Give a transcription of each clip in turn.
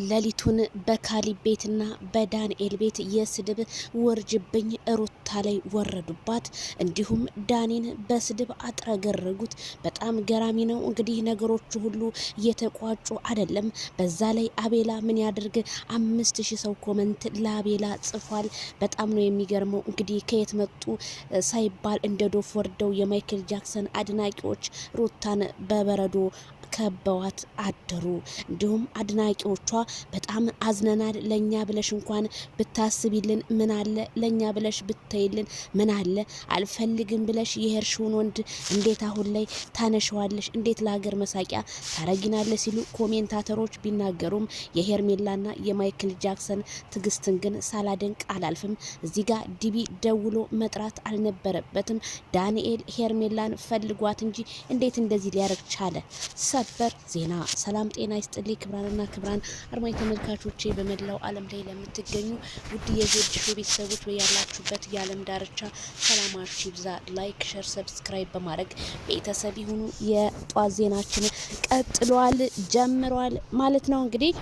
ሌሊቱን በካሊብ ቤትና በዳንኤል ቤት የስድብ ውርጅብኝ ሩታ ላይ ወረዱባት። እንዲሁም ዳኒን በስድብ አጥረገረጉት። በጣም ገራሚ ነው። እንግዲህ ነገሮቹ ሁሉ እየተቋጩ አይደለም። በዛ ላይ አቤላ ምን ያድርግ 5000 ሰው ኮመንት ለአቤላ ጽፏል። በጣም ነው የሚገርመው። እንግዲህ ከየት መጡ ሳይባል እንደ ዶፍ ወርደው የማይክል ጃክሰን አድናቂዎች ሩታን በበረዶ ከበዋት አደሩ። እንዲሁም አድናቂዎቿ በጣም አዝነናል፣ ለኛ ብለሽ እንኳን ብታስቢልን ምን አለ፣ ለኛ ብለሽ ብታይልን ምን አለ፣ አልፈልግም ብለሽ የሄርሽውን ወንድ እንዴት አሁን ላይ ታነሸዋለሽ፣ እንዴት ለሀገር መሳቂያ ታረጊናለሽ ሲሉ ኮሜንታተሮች ቢናገሩም የሄርሜላና የማይክል ጃክሰን ትግስትን ግን ሳላደንቅ አላልፍም። እዚህ ጋር ዲቢ ደውሎ መጥራት አልነበረበትም። ዳንኤል ሄርሜላን ፈልጓት እንጂ እንዴት እንደዚህ ሊያረግ ቻለ? ሰበር ዜና። ሰላም ጤና ይስጥልኝ ክብራንና ክብራን አድማጭ ተመልካቾቼ በመላው ዓለም ላይ ለምትገኙ ውድ የዜድ ሾው ቤተሰቦች በያላችሁበት የዓለም ዳርቻ ሰላማችሁ ይብዛ። ላይክ፣ ሸር፣ ሰብስክራይብ በማድረግ ቤተሰብ ይሁኑ። የጧት ዜናችን ቀጥሏል ጀምሯል ማለት ነው። እንግዲህ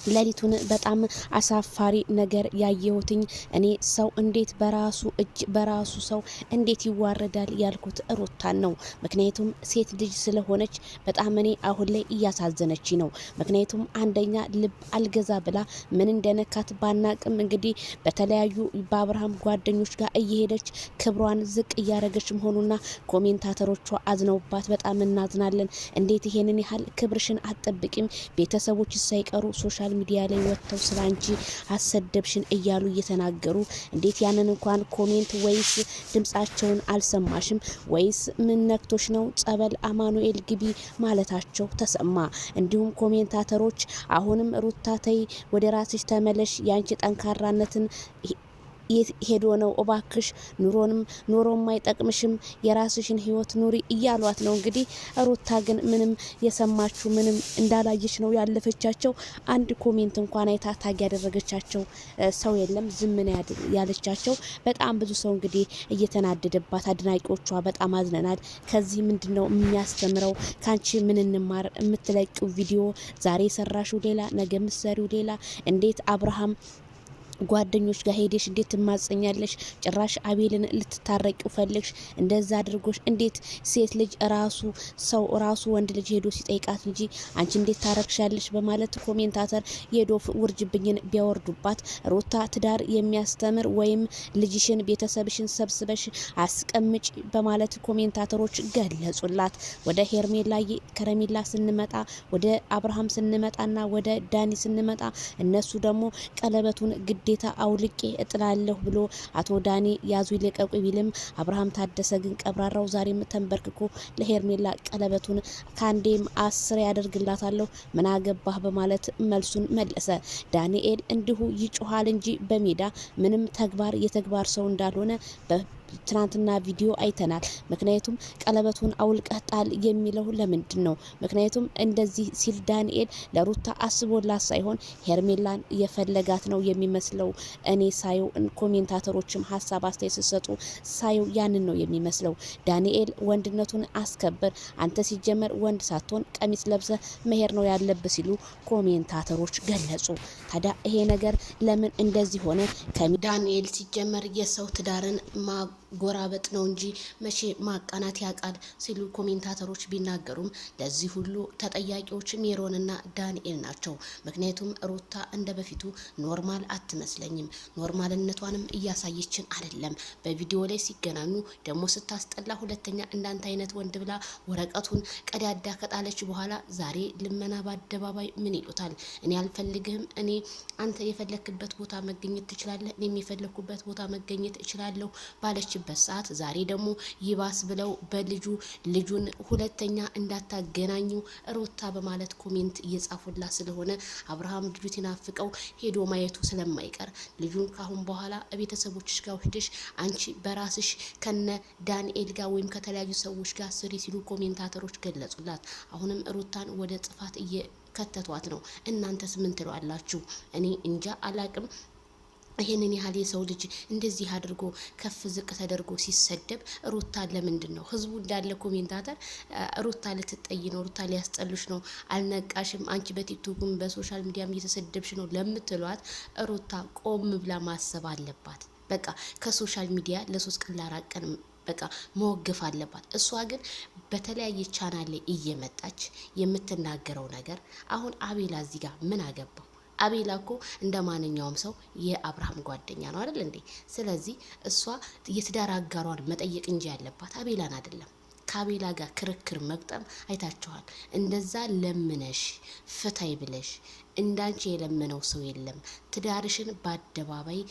ሌሊቱን በጣም አሳፋሪ ነገር ያየሁትኝ እኔ ሰው እንዴት በራሱ እጅ በራሱ ሰው እንዴት ይዋረዳል ያልኩት ሩታን ነው። ምክንያቱም ሴት ልጅ ስለሆነች በጣም እኔ አሁን ላይ እያሳዘነች ነው። ምክንያቱም አንደኛ ልብ አልገዛ ብላ ምን እንደነካት ባናቅም እንግዲህ በተለያዩ በአብርሃም ጓደኞች ጋር እየሄደች ክብሯን ዝቅ እያረገች መሆኑና ኮሜንታተሮቿ አዝነውባት በጣም እናዝናለን፣ እንዴት ይሄንን ያህል ክብርሽን አትጠብቂም፣ ቤተሰቦች ሳይቀሩ ሶሻል ሚዲያ ላይ ወጥተው ስላንቺ አሰደብሽን እያሉ እየተናገሩ እንዴት ያንን እንኳን ኮሜንት ወይስ ድምጻቸውን አልሰማሽም ወይስ ምን ነክቶሽ ነው ጸበል አማኑኤል ግቢ ማለታቸው ተሰማ። እንዲሁም ኮሜንታተሮች አሁንም ሩታ ተይ ወደ ራስሽ ተመለሽ፣ ያንቺ ጠንካራነትን ሄዶ ነው እባክሽ፣ ኑሮም አይጠቅምሽም፣ የራስሽን ህይወት ኑሪ እያሏት ነው። እንግዲህ ሩታ ግን ምንም የሰማችሁ ምንም እንዳላየች ነው ያለፈቻቸው። አንድ ኮሜንት እንኳን አይታ ታግ ያደረገቻቸው ሰው የለም፣ ዝም ነው ያለቻቸው። በጣም ብዙ ሰው እንግዲህ እየተናደደባት፣ አድናቂዎቿ በጣም አዝነናል፣ ከዚህ ምንድነው የሚያስተምረው፣ ካንቺ ምን እንማር፣ የምትለቂው ቪዲዮ ዛሬ ሰራሽው ሌላ ነገ ምሰሪው ሌላ፣ እንዴት አብርሃም ጓደኞች ጋር ሄደሽ እንዴት ትማጸኛለሽ? ጭራሽ አቤልን ልትታረቂው ፈልግሽ? እንደዛ አድርጎሽ እንዴት ሴት ልጅ ራሱ ወንድ ልጅ ሄዶ ሲጠይቃት እንጂ አንቺ እንዴት ታረክሻለሽ? በማለት ኮሜንታተር የዶፍ ውርጅብኝን ቢያወርዱባት ሩታ ትዳር የሚያስተምር ወይም ልጅሽን ቤተሰብሽን ሰብስበሽ አስቀምጭ በማለት ኮሜንታተሮች ገለጹላት። ወደ ሄርሜላ ከረሜላ ስንመጣ፣ ወደ አብርሃም ስንመጣና ወደ ዳኒ ስንመጣ እነሱ ደግሞ ቀለበቱን ግዴታ አውልቄ እጥላለሁ ብሎ አቶ ዳኒ ያዙ ይለቀቁ ቢልም አብርሃም ታደሰ ግን ቀብራራው ዛሬም ተንበርክኮ ለሄርሜላ ቀለበቱን ካንዴም 10 ያደርግላታለሁ ምን አገባህ በማለት መልሱን መለሰ። ዳንኤል እንዲሁ ይጮሃል እንጂ በሜዳ ምንም የተግባር ሰው እንዳልሆነ ትናንትና ቪዲዮ አይተናል። ምክንያቱም ቀለበቱን አውልቀህ ጣል የሚለው ለምንድን ነው? ምክንያቱም እንደዚህ ሲል ዳንኤል ለሩታ አስቦላት ሳይሆን ሄርሜላን የፈለጋት ነው የሚመስለው። እኔ ሳየው ኮሜንታተሮችም ሀሳብ አስተያየት ሲሰጡ ሳየው ያንን ነው የሚመስለው። ዳንኤል ወንድነቱን አስከብር፣ አንተ ሲጀመር ወንድ ሳትሆን ቀሚስ ለብሰ መሄድ ነው ያለብህ ሲሉ ኮሜንታተሮች ገለጹ። ታዲያ ይሄ ነገር ለምን እንደዚህ ሆነ? ዳንኤል ሲጀመር የሰው ትዳርን ጎራበጥ ነው እንጂ መቼ ማቃናት ያውቃል ሲሉ ኮሜንታተሮች ቢናገሩም ለዚህ ሁሉ ተጠያቂዎች ሜሮንና ዳንኤል ናቸው። ምክንያቱም ሩታ እንደ በፊቱ ኖርማል አትመስለኝም፣ ኖርማልነቷንም እያሳየችን አይደለም። በቪዲዮ ላይ ሲገናኙ ደግሞ ስታስጠላ፣ ሁለተኛ እንዳንተ አይነት ወንድ ብላ ወረቀቱን ቀዳዳ ከጣለች በኋላ ዛሬ ልመና በአደባባይ ምን ይሉታል? እኔ አልፈልግህም፣ እኔ አንተ የፈለክበት ቦታ መገኘት ትችላለህ፣ እኔም የፈለኩበት ቦታ መገኘት እችላለሁ ባለችበት ሰዓት ዛሬ ደግሞ ይባስ ብለው ልጁን ሁለተኛ እንዳታገናኙ ሩታ በማለት ኮሜንት እየጻፉላት ስለሆነ አብርሃም ልጁ ሲናፍቀው ሄዶ ማየቱ ስለማይቀር ልጁን ካሁን በኋላ ቤተሰቦችሽ ጋር ሄደሽ አንቺ በራስሽ ከነ ዳንኤል ጋር ወይም ከተለያዩ ሰዎች ጋር ስሪ ሲሉ ኮሜንታተሮች ገለጹላት። አሁንም ሩታን ወደ ጥፋት እየከተቷት ነው። እናንተስ ምን ትሏላችሁ? እኔ እንጃ አላቅም። ይሄንን ያህል የሰው ልጅ እንደዚህ አድርጎ ከፍ ዝቅ ተደርጎ ሲሰደብ ሩታ ለምንድን ነው ህዝቡ እንዳለ ኮሜንታተር ሩታ ልትጠይ ነው፣ ሩታ ሊያስጠሉሽ ነው፣ አልነቃሽም፣ አንቺ በቲክቶክም በሶሻል ሚዲያም እየተሰደብሽ ነው ለምትሏት ሩታ ቆም ብላ ማሰብ አለባት። በቃ ከሶሻል ሚዲያ ለ3 ቀን ለ4 ቀን በቃ መወገፍ አለባት። እሷ ግን በተለያየ ቻናል ላይ እየመጣች የምትናገረው ነገር አሁን አቤላ እዚህ ጋር ምን አገባው? አቤላ እኮ እንደ ማንኛውም ሰው የአብርሃም ጓደኛ ነው አይደል እንዴ? ስለዚህ እሷ የትዳር አጋሯን መጠየቅ እንጂ ያለባት አቤላን አይደለም። ከአቤላ ጋር ክርክር መግጠም አይታችኋል። እንደዛ ለምነሽ ፍታይ ብለሽ እንዳንቺ የለመነው ሰው የለም። ትዳርሽን በአደባባይ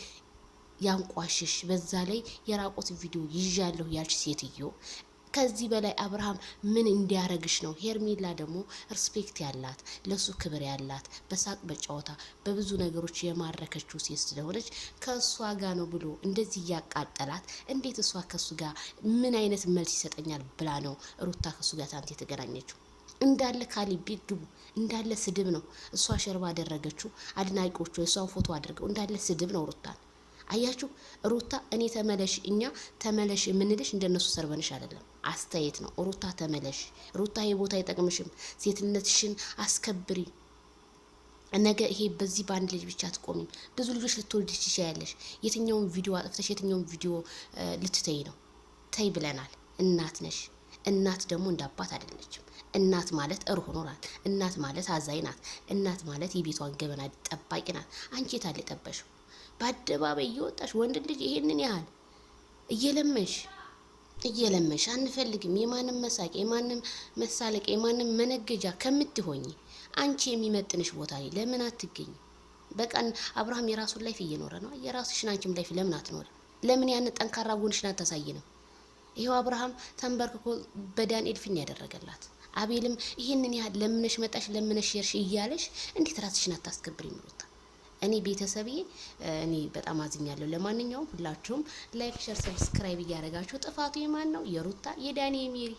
ያንቋሽሽ፣ በዛ ላይ የራቆት ቪዲዮ ይዣለሁ ያልሽ ሴትዮ ከዚህ በላይ አብርሃም ምን እንዲያረግሽ ነው? ሄርሜላ ደግሞ ሪስፔክት ያላት ለሱ ክብር ያላት በሳቅ በጨዋታ በብዙ ነገሮች የማረከችው ሴት ስለሆነች ከእሷ ጋር ነው ብሎ እንደዚህ እያቃጠላት፣ እንዴት እሷ ከሱ ጋር ምን አይነት መልስ ይሰጠኛል ብላ ነው ሩታ ከሱ ጋር ታንት የተገናኘችው? እንዳለ ካሌብ ቤት ግቡ እንዳለ ስድብ ነው። እሷ ሸርባ አደረገችው። አድናቂዎቹ የእሷን ፎቶ አድርገው እንዳለ ስድብ ነው ሩታን። አያችሁ ሩታ፣ እኔ ተመለሽ፣ እኛ ተመለሽ የምንልሽ እንደነሱ ሰርበንሽ አይደለም፣ አስተያየት ነው። ሩታ ተመለሽ፣ ሩታ ይሄ ቦታ አይጠቅምሽም፣ ሴትነትሽን አስከብሪ። ነገ ይሄ በዚህ በአንድ ልጅ ብቻ አትቆሚም፣ ብዙ ልጆች ልትወልድ ትችያለሽ። የትኛውን ቪዲዮ አጥፍተሽ የትኛውን ቪዲዮ ልትተይ ነው? ተይ ብለናል። እናት ነሽ። እናት ደግሞ እንደ አባት አይደለችም። እናት ማለት ሩህሩህ ናት። እናት ማለት አዛኝ ናት። እናት ማለት የቤቷን ገበና ጠባቂ ናት። አንቺ የታለ ጠበሽው? በአደባባይ እየወጣሽ ወንድ ልጅ ይሄንን ያህል እየለመሽ አንፈልግም። የማንም መሳቂያ፣ የማንም መሳለቂያ፣ የማንም መነገጃ ከምትሆኝ አንቺ የሚመጥንሽ ቦታ ላይ ለምን አትገኝ? በቀን አብርሃም የራሱን ላይፍ እየኖረ ነው። የራስሽን አንቺም ላይፍ ለምን አትኖር? ለምን ያን ጠንካራ ጎንሽን አታሳይንም? ይሄው አብርሃም ተንበርክኮ በዳንኤል ፊን ያደረገላት። አቤልም ይሄንን ያህል ለምነሽ መጣሽ፣ ለምነሽ የርሽ እያለሽ እንዴት ራስሽን አታስከብሪም ሩታ? እኔ ቤተሰብዬ እኔ በጣም አዝኛለሁ። ለማንኛውም ሁላችሁም ላይክ፣ ሸር፣ ሰብስክራይብ እያደረጋችሁ ጥፋቱ የማን ነው? የሩታ የዳኒ፣ የሜሪ